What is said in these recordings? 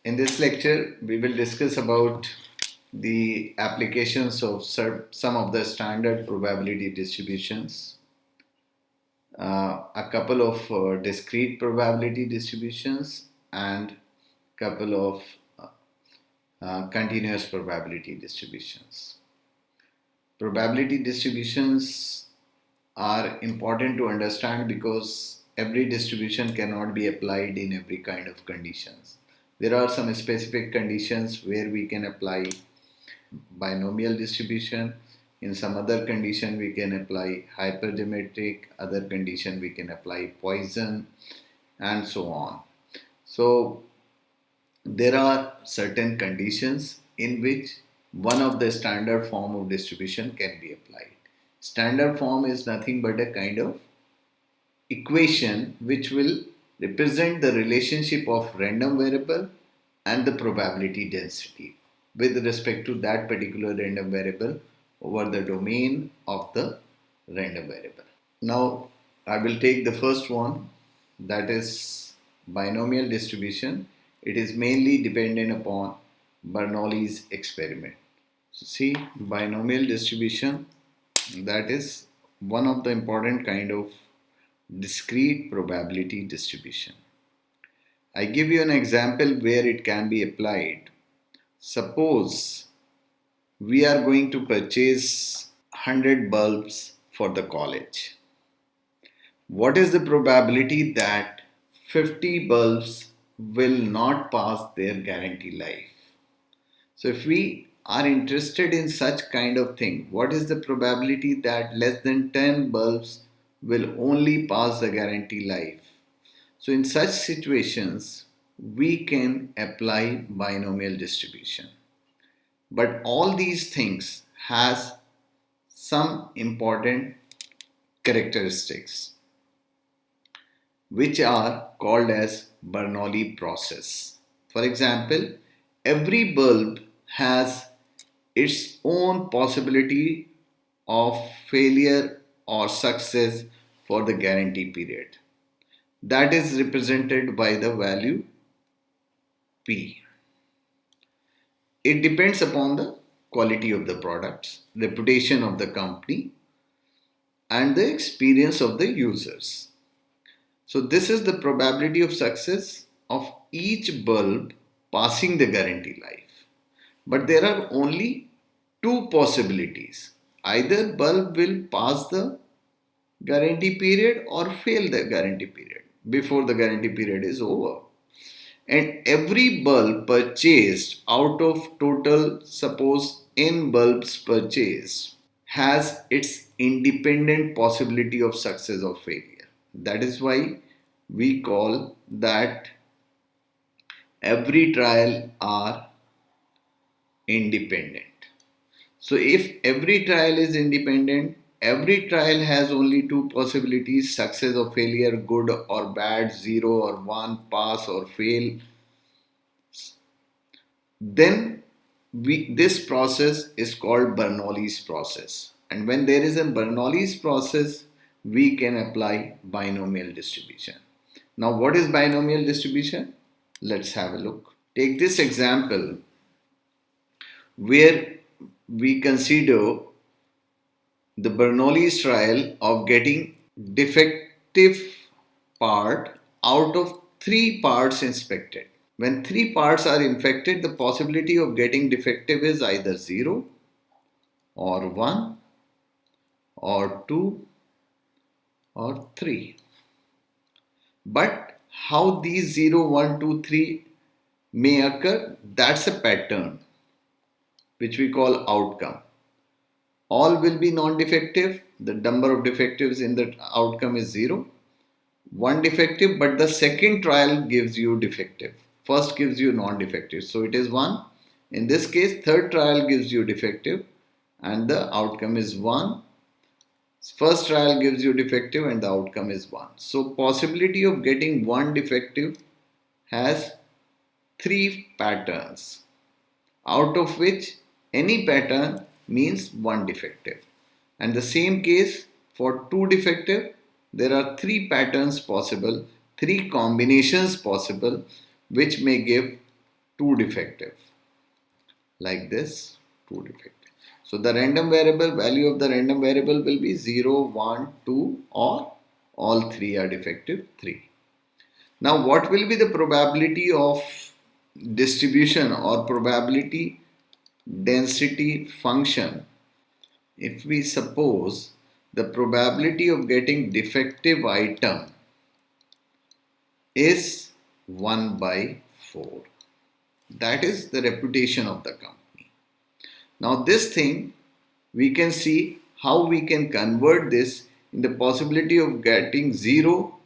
In this lecture, we will discuss about the applications of some of the standard probability distributions, a couple of discrete probability distributions, and couple of continuous probability distributions. Probability distributions are important to understand because every distribution cannot be applied in every kind of conditions. There are some specific conditions where we can apply binomial distribution. In some other condition we can apply hypergeometric, other condition we can apply Poisson, and so on. So there are certain conditions in which one of the standard form of distribution can be applied. Standard form is nothing but a kind of equation which will represent the relationship of random variable and the probability density with respect to that particular random variable over the domain of the random variable. Now I will take the first one, that is binomial distribution. It is mainly dependent upon Bernoulli's experiment. So see, binomial distribution, that is one of the important kind of discrete probability distribution. I give you an example where it can be applied. Suppose we are going to purchase 100 bulbs for the college. What is the probability that 50 bulbs will not pass their guarantee life? So if we are interested in such kind of thing, what is the probability that less than 10 bulbs will only pass the guarantee life? So in such situations, we can apply binomial distribution. But all these things has some important characteristics which are called as Bernoulli process. For example, every bulb has its own possibility of failure or success for the guarantee period. That is represented by the value P. It depends upon the quality of the products, reputation of the company, and the experience of the users. So this is the probability of success of each bulb passing the guarantee life. But there are only two possibilities. Either bulb will pass the guarantee period or fail the guarantee period before the guarantee period is over. And every bulb purchased out of total, suppose n bulbs purchased, has its independent possibility of success or failure. That is why we call that every trial are independent. So if every trial is independent, every trial has only two possibilities: success or failure, good or bad, 0 or 1, pass or fail. Then this process is called Bernoulli's process. And when there is a Bernoulli's process, we can apply binomial distribution. Now what is binomial distribution? Let's have a look. Take this example where we consider the Bernoulli's trial of getting defective part out of 3 parts inspected. When 3 parts are infected, the possibility of getting defective is either 0 or 1 or 2 or 3. But how these 0, 1, 2, 3 may occur, that's a pattern which we call outcome. All will be non-defective. The number of defectives in the outcome is 0. 1 defective, but the second trial gives you defective. First gives you non-defective. So it is 1. In this case, third trial gives you defective and the outcome is 1. First trial gives you defective and the outcome is 1. So possibility of getting 1 defective has 3 patterns, out of which any pattern means 1 defective. And the same case for 2 defective, there are 3 patterns possible, 3 combinations possible, which may give 2 defective, like this, 2 defective. So the random variable, value of the random variable will be 0, 1, 2, or all 3 are defective, 3. Now what will be the probability of distribution or probability density function if we suppose the probability of getting defective item is 1 by 4. That is the reputation of the company. Now this thing, we can see how we can convert this in the possibility of getting 0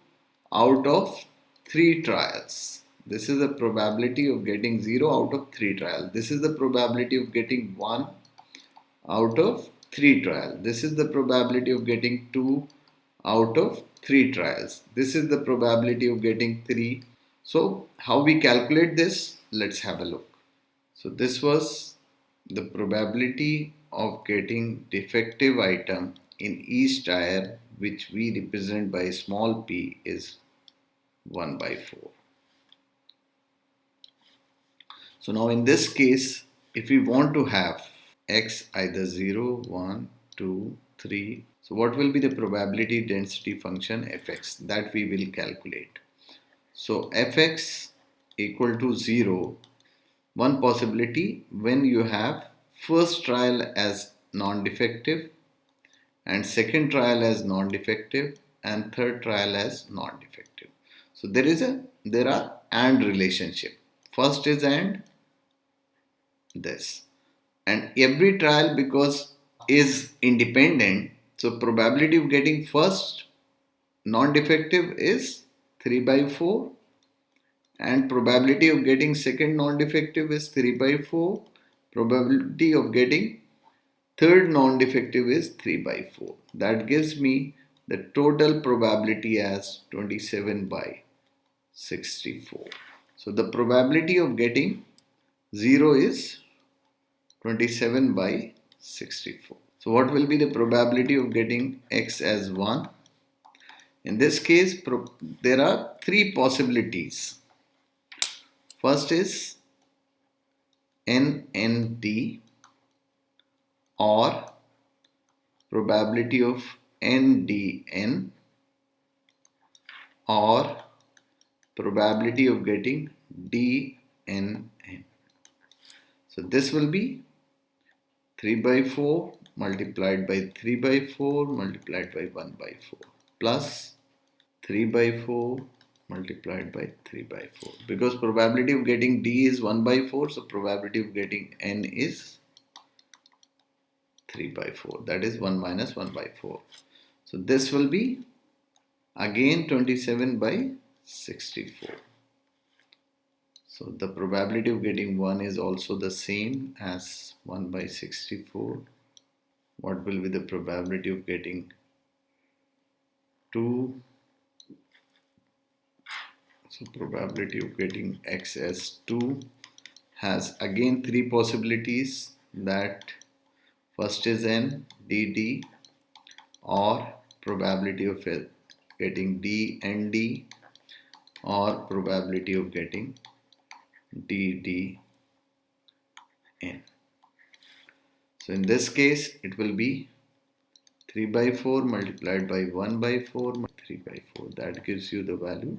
out of 3 trials. This is the probability of getting 0 out of 3 trials. This is the probability of getting 1 out of 3 trials. This is the probability of getting 2 out of 3 trials. This is the probability of getting 3. So how we calculate this? Let's have a look. So this was the probability of getting defective item in each trial, which we represent by small p, is 1 by 4. So now in this case, if we want to have x either 0, 1, 2, 3, so what will be the probability density function fx that we will calculate? So fx equal to 0, one possibility when you have first trial as non-defective and second trial as non-defective and third trial as non-defective. So there are AND relationship. First is AND this, and every trial because is independent, so probability of getting first non-defective is 3 by 4 and probability of getting second non-defective is 3 by 4. Probability of getting third non-defective is 3 by 4. That gives me the total probability as 27 by 64. So the probability of getting 0 is 27 by 64. So what will be the probability of getting x as 1? In this case, there are 3 possibilities. First is NND, or probability of NDN, or probability of getting DNN. So this will be 3 by 4 multiplied by 3 by 4 multiplied by 1 by 4 plus 3 by 4 multiplied by 3 by 4. Because probability of getting D is 1 by 4, so probability of getting N is 3 by 4. That is 1 minus 1 by 4. So this will be again 27 by 64. So the probability of getting 1 is also the same as 1 by 64. What will be the probability of getting 2? So probability of getting x as 2 has again 3 possibilities, that first is n dd, or probability of getting d and d, or probability of getting ddn. So in this case it will be 3 by 4 multiplied by 1 by 4 3 by 4. That gives you the value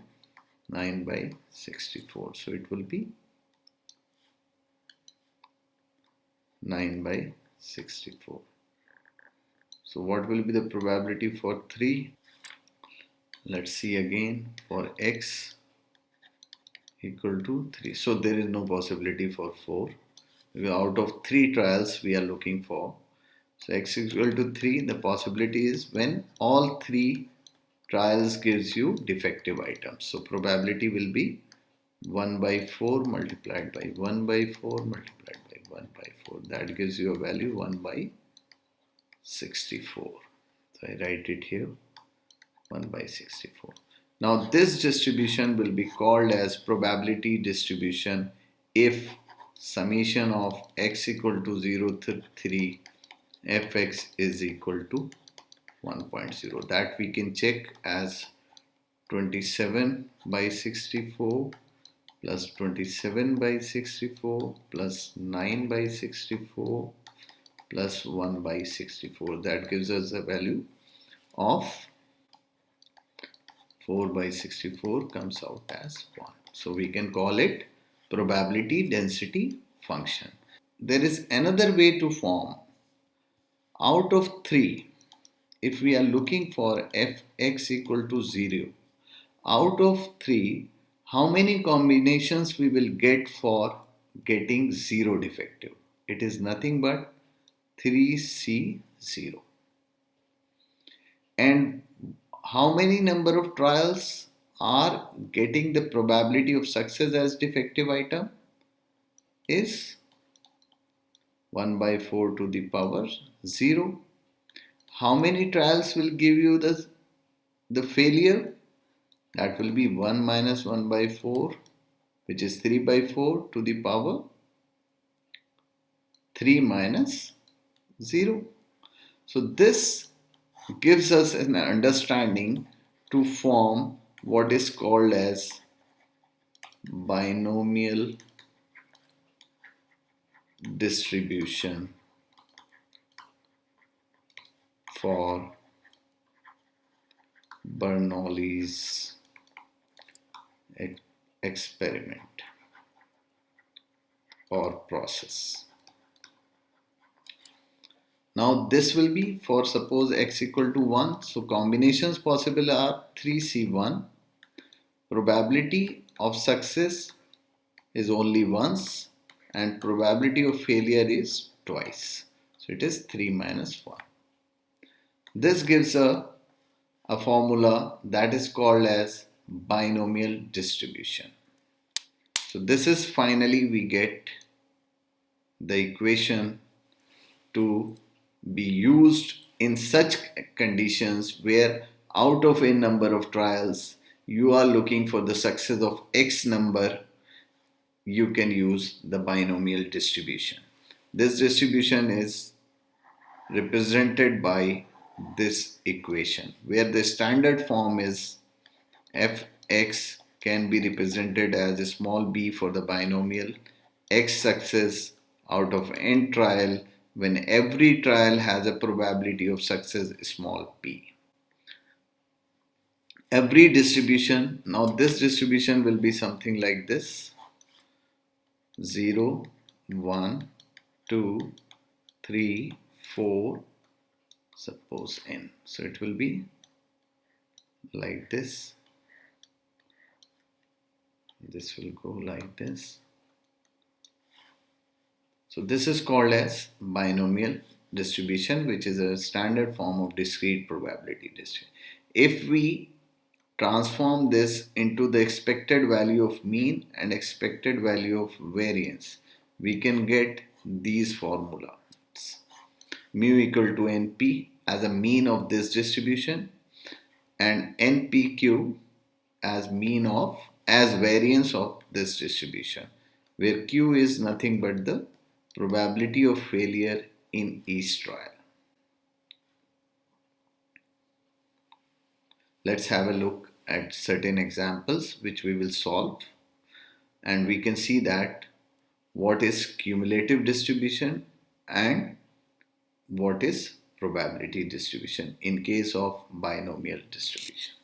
9 by 64. So it will be 9 by 64. So what will be the probability for 3? Let's see again. For x equal to 3. So there is no possibility for 4. Out of 3 trials we are looking for. So x equal to 3, the possibility is when all 3 trials gives you defective items. So probability will be 1 by 4 multiplied by 1 by 4 multiplied by 1 by 4. That gives you a value 1 by 64. So I write it here, 1 by 64. Now this distribution will be called as probability distribution if summation of x equal to 0 to 3 fx is equal to 1.0. That we can check as 27 by 64 plus 27 by 64 plus 9 by 64 plus 1 by 64. That gives us a value of 4 by 64 comes out as 1. So we can call it probability density function. There is another way to form out of 3. If we are looking for fx equal to 0, out of 3, how many combinations we will get for getting 0 defective? It is nothing but 3C0. And how many number of trials are getting the probability of success as defective item is 1 by 4 to the power 0. How many trials will give you the failure? That will be 1 minus 1 by 4, which is 3 by 4 to the power 3 minus 0. So this gives us an understanding to form what is called as binomial distribution for Bernoulli's experiment or process. Now this will be for suppose x equal to 1. So combinations possible are 3C1. Probability of success is only once and probability of failure is twice. So it is 3 minus 1. This gives a formula that is called as binomial distribution. So this is finally we get the equation to be used in such conditions where out of a number of trials you are looking for the success of x number. You can use the binomial distribution. This distribution is represented by this equation where the standard form is fx can be represented as a small b for the binomial x success out of n trial when every trial has a probability of success small p. Every distribution, now this distribution will be something like this: 0, 1, 2, 3, 4, suppose n. So it will be like this. This will go like this. So this is called as binomial distribution, which is a standard form of discrete probability distribution. If we transform this into the expected value of mean and expected value of variance, we can get these formulas. Mu equal to np as a mean of this distribution and npq as variance of this distribution, where q is nothing but the probability of failure in each trial. Let's have a look at certain examples which we will solve, and we can see that what is cumulative distribution and what is probability distribution in case of binomial distribution.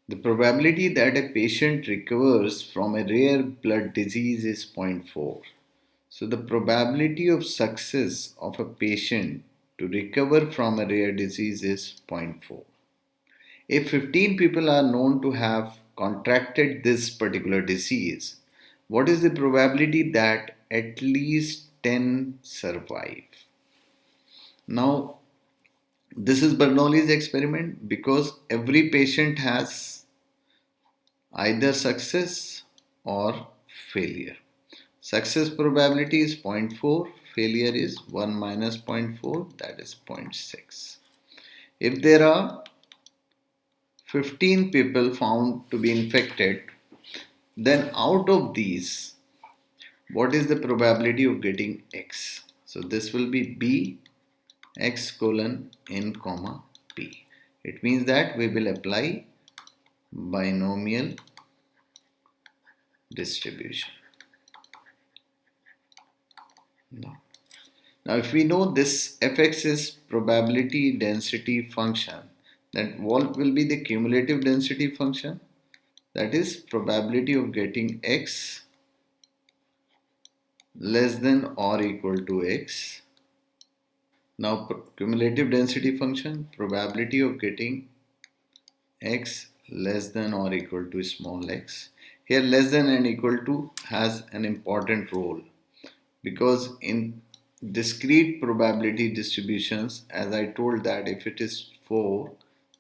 The probability that a patient recovers from a rare blood disease is 0.4. So the probability of success of a patient to recover from a rare disease is 0.4. If 15 people are known to have contracted this particular disease, what is the probability that at least 10 survive? Now, this is Bernoulli's experiment because every patient has either success or failure. Success probability is 0.4, failure is 1 minus 0.4, that is 0.6. If there are 15 people found to be infected, then out of these, what is the probability of getting x? So this will be b x colon n comma p. It means that we will apply binomial distribution. Now if we know this fx is probability density function, then what will be the cumulative density function? That is probability of getting x less than or equal to x. Now cumulative density function, probability of getting x less than or equal to small x. Here less than and equal to has an important role, because in discrete probability distributions, as I told, that if it is 4,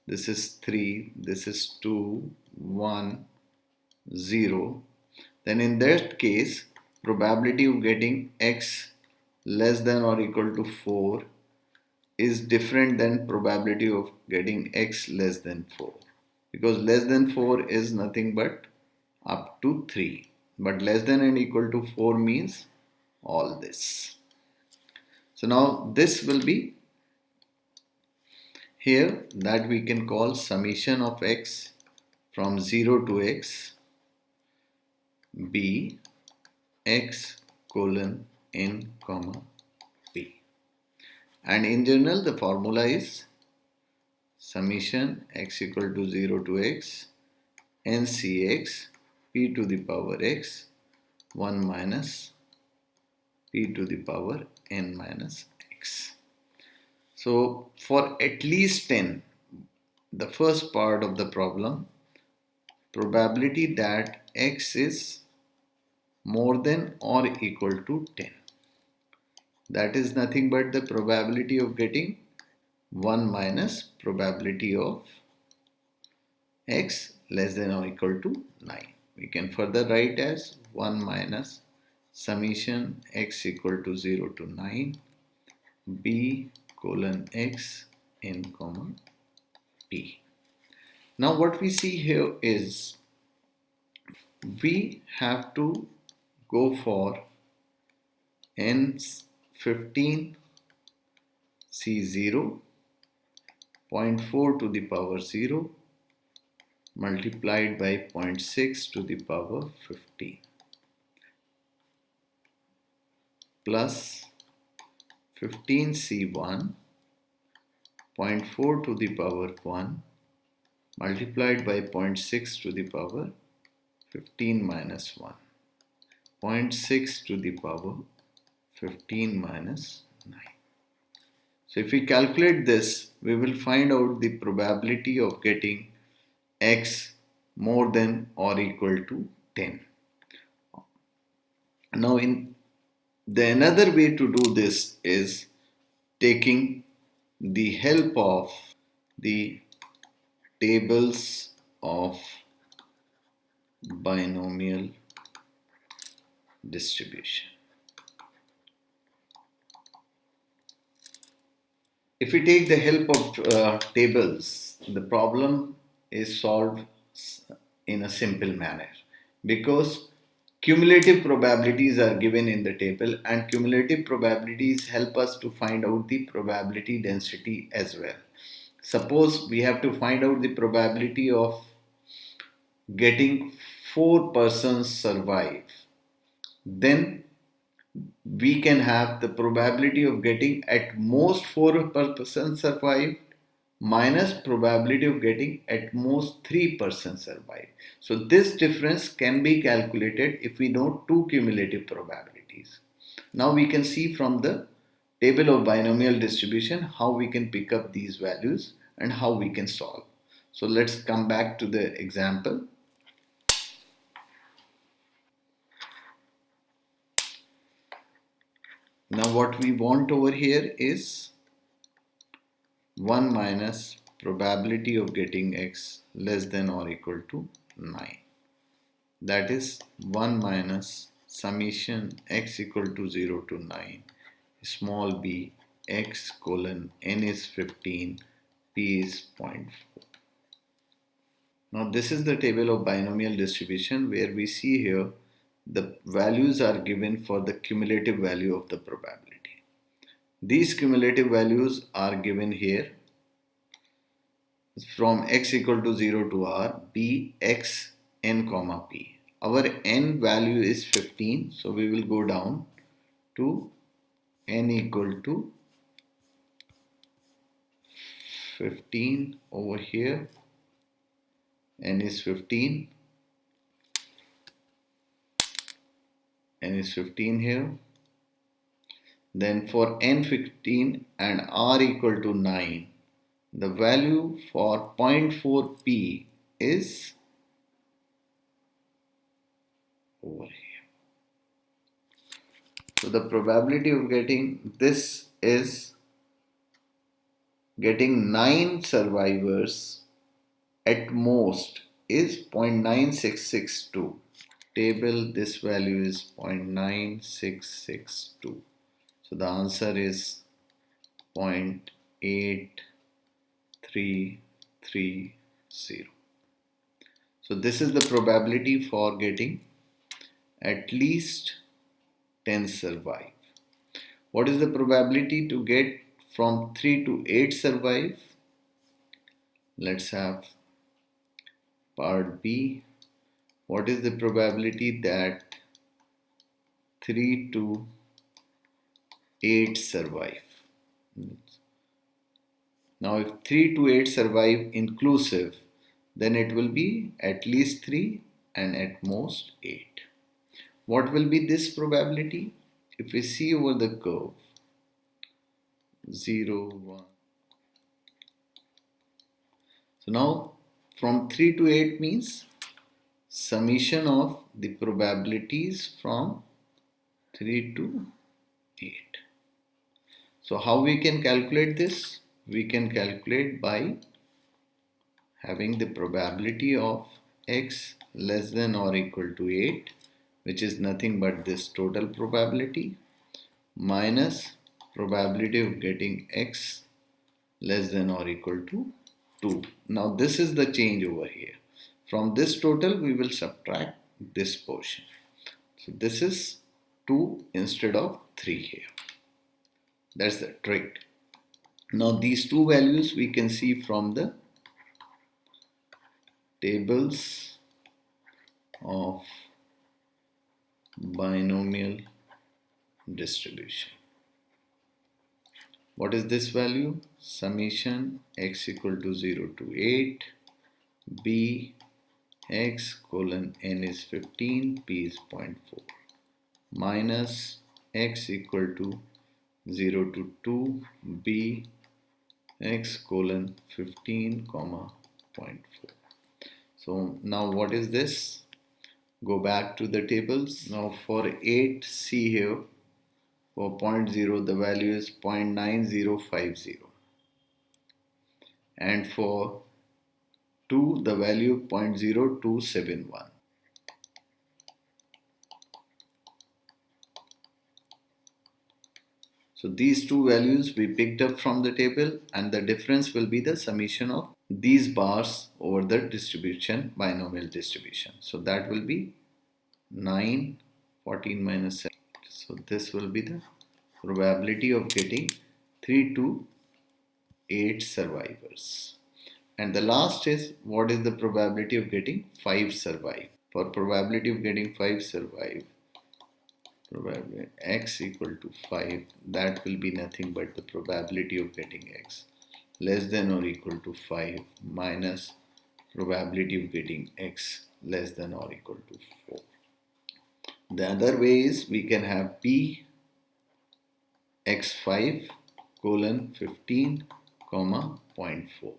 this is 3, this is 2, 1, 0, then in that case probability of getting x less than or equal to 4 is different than probability of getting x less than 4, because less than 4 is nothing but up to 3, but less than and equal to 4 means all this. So now this will be here that we can call summation of x from 0 to x b x colon n comma p, and in general the formula is summation x equal to 0 to x n cx p to the power x 1 minus p to the power n minus x. So for at least 10, the first part of the problem, probability that x is more than or equal to 10, that is nothing but the probability of getting 1 minus probability of x less than or equal to 9. We can further write as 1 minus summation x equal to 0 to 9 b colon x n comma p. Now what we see here is we have to go for n 15 c0 0.4 to the power 0 multiplied by 0.6 to the power 15 plus 15c1 0.4 to the power 1 multiplied by 0.6 to the power 15 minus 1, 0.6 to the power 15 minus 9. So if we calculate this, we will find out the probability of getting x more than or equal to 10. Now in the another way to do this is taking the help of the tables of binomial distribution. If we take the help of tables, the problem is solved in a simple manner, because cumulative probabilities are given in the table, and cumulative probabilities help us to find out the probability density as well. Suppose we have to find out the probability of getting 4 persons survive, then we can have the probability of getting at most 4 persons survive minus probability of getting at most 3 persons survive. So this difference can be calculated if we know two cumulative probabilities. Now we can see from the table of binomial distribution how we can pick up these values and how we can solve. So let's come back to the example. Now what we want over here is 1 minus probability of getting x less than or equal to 9. That is 1 minus summation x equal to 0 to 9 small b x colon n is 15 p is 0.4. Now this is the table of binomial distribution where we see here the values are given for the cumulative value of the probability. These cumulative values are given here from x equal to 0 to r b x n comma p. our n value is 15, so we will go down to n equal to 15 over here. N is 15. N is 15 here. Then for n15 and r equal to 9, the value for 0.4p is over here. So the probability of getting this is getting 9 survivors at most is 0.9662. Table, this value is 0.9662. So the answer is 0.8330. So this is the probability for getting at least 10 survive. What is the probability to get from 3 to 8 survive? Let's have part B. What is the probability that 3 to 8 survive? Now if 3 to 8 survive inclusive, then it will be at least 3 and at most 8. What will be this probability? If we see over the curve, 0, 1. So now from 3 to 8 means summation of the probabilities from 3 to 8. So how we can calculate this? We can calculate by having the probability of x less than or equal to 8, which is nothing but this total probability, minus probability of getting x less than or equal to 2. Now this is the change over here. From this total we will subtract this portion. So this is 2 instead of 3 here. That's the trick. Now these two values we can see from the tables of binomial distribution. What is this value? Summation x equal to 0 to 8, b x colon n is 15, p is 0.4, minus x equal to 0 to 2, b x colon 15 comma 0.4. So now what is this? Go back to the tables. Now for 8, see here, for 0.0 the value is 0.9050, and for 2 the value 0.0271. So these two values we picked up from the table, and the difference will be the summation of these bars over the distribution, binomial distribution. So that will be 9, 14 minus 7. So this will be the probability of getting 3 to 8 survivors. And the last is, what is the probability of getting 5 survive? For probability of getting 5 survive, probability x equal to 5, that will be nothing but the probability of getting x less than or equal to 5 minus probability of getting x less than or equal to 4. The other way is we can have p x5 colon 15 comma 0.4.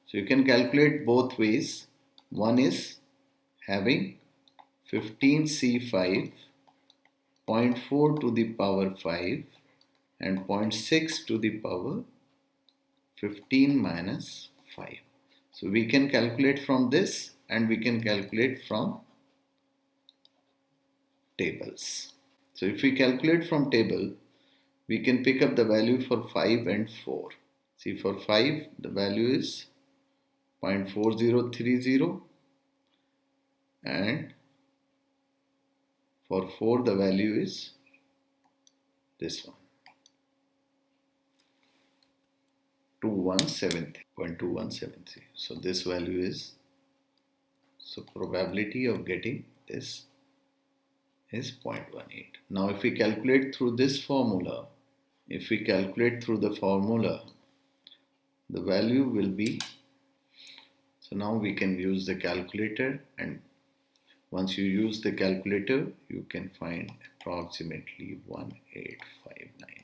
So you can calculate both ways. One is having 15c5 0.4 to the power 5 and 0.6 to the power 15 minus 5. So we can calculate from this, and we can calculate from tables. So if we calculate from table, we can pick up the value for 5 and 4. See, for 5 the value is 0.4030, and for 4 the value is this one, 0.2173. So this value is, so probability of getting this is 0.18. Now if we calculate through this formula, the value will be, so now we can use the calculator, and once you use the calculator you can find approximately 1859.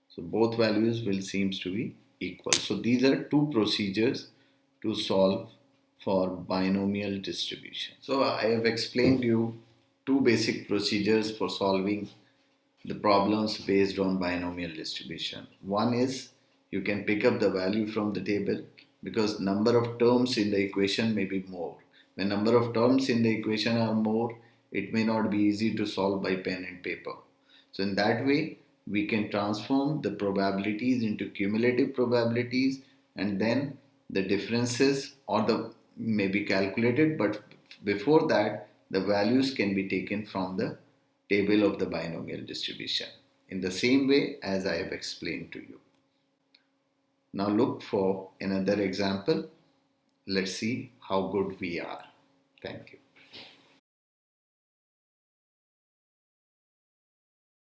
So both values will seems to be equal. So these are two procedures to solve for binomial distribution. So I have explained you two basic procedures for solving the problems based on binomial distribution. One is you can pick up the value from the table because number of terms in the equation may be more. When number of terms in the equation are more, it may not be easy to solve by pen and paper. So in that way, we can transform the probabilities into cumulative probabilities, and then the differences or the may be calculated, but before that the values can be taken from the table of the binomial distribution in the same way as I have explained to you. Now look for another example. Let's see how good we are. Thank you.